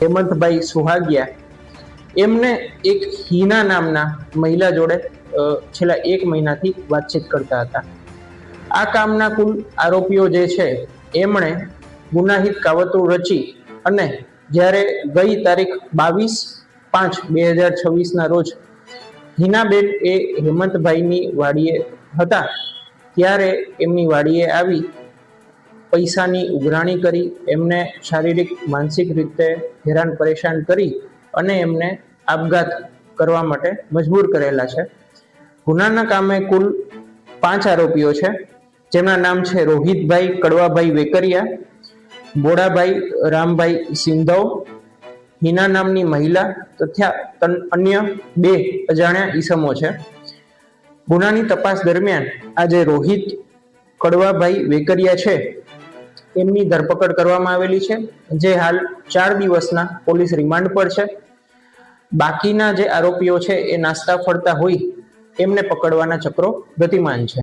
હેમંતભાઈ સુહાગિયા, એમને એક હિના નામના મહિલા જોડે છેલ્લા 1 મહિનાથી વાતચીત કરતા હતા. આ કામના કુલ આરોપીઓ જે છે એમણે ગુનાહિત કાવતરું રચી અને જ્યારે ગઈ તારીખ 22/5/2026 રોજ હિનાબેન એ હેમંતભાઈની વાડીએ હતા ત્યારે એમની વાડીએ આવી પૈસાની ઉઘરાણી કરી, એમને શારીરિક માનસિક રીતે હેરાન પરેશાન કરી અને એમને આપઘાત કરવા માટે મજબૂર કરેલા છે. ગુનાના કામે કુલ 5 આરોપીઓ છે, જેમના નામ છે રોહિતભાઈ કડવાભાઈ વેકરિયા, બોડાભાઈ રામભાઈ સિંધવ, હિના નામની મહિલા તથા અન્ય 2 અજાણ્યા ઈસમો છે. ગુનાની તપાસ દરમિયાન આ જે રોહિત કડવાભાઈ વેકરિયા છે એમની ધરપકડ કરવામાં આવેલી છે, જે હાલ 4 દિવસના પોલીસ રિમાન્ડ પર છે. બાકીના જે આરોપીઓ છે એ નાસ્તા ફરતા હોય એમને પકડવાના ચક્રો ગતિમાન છે.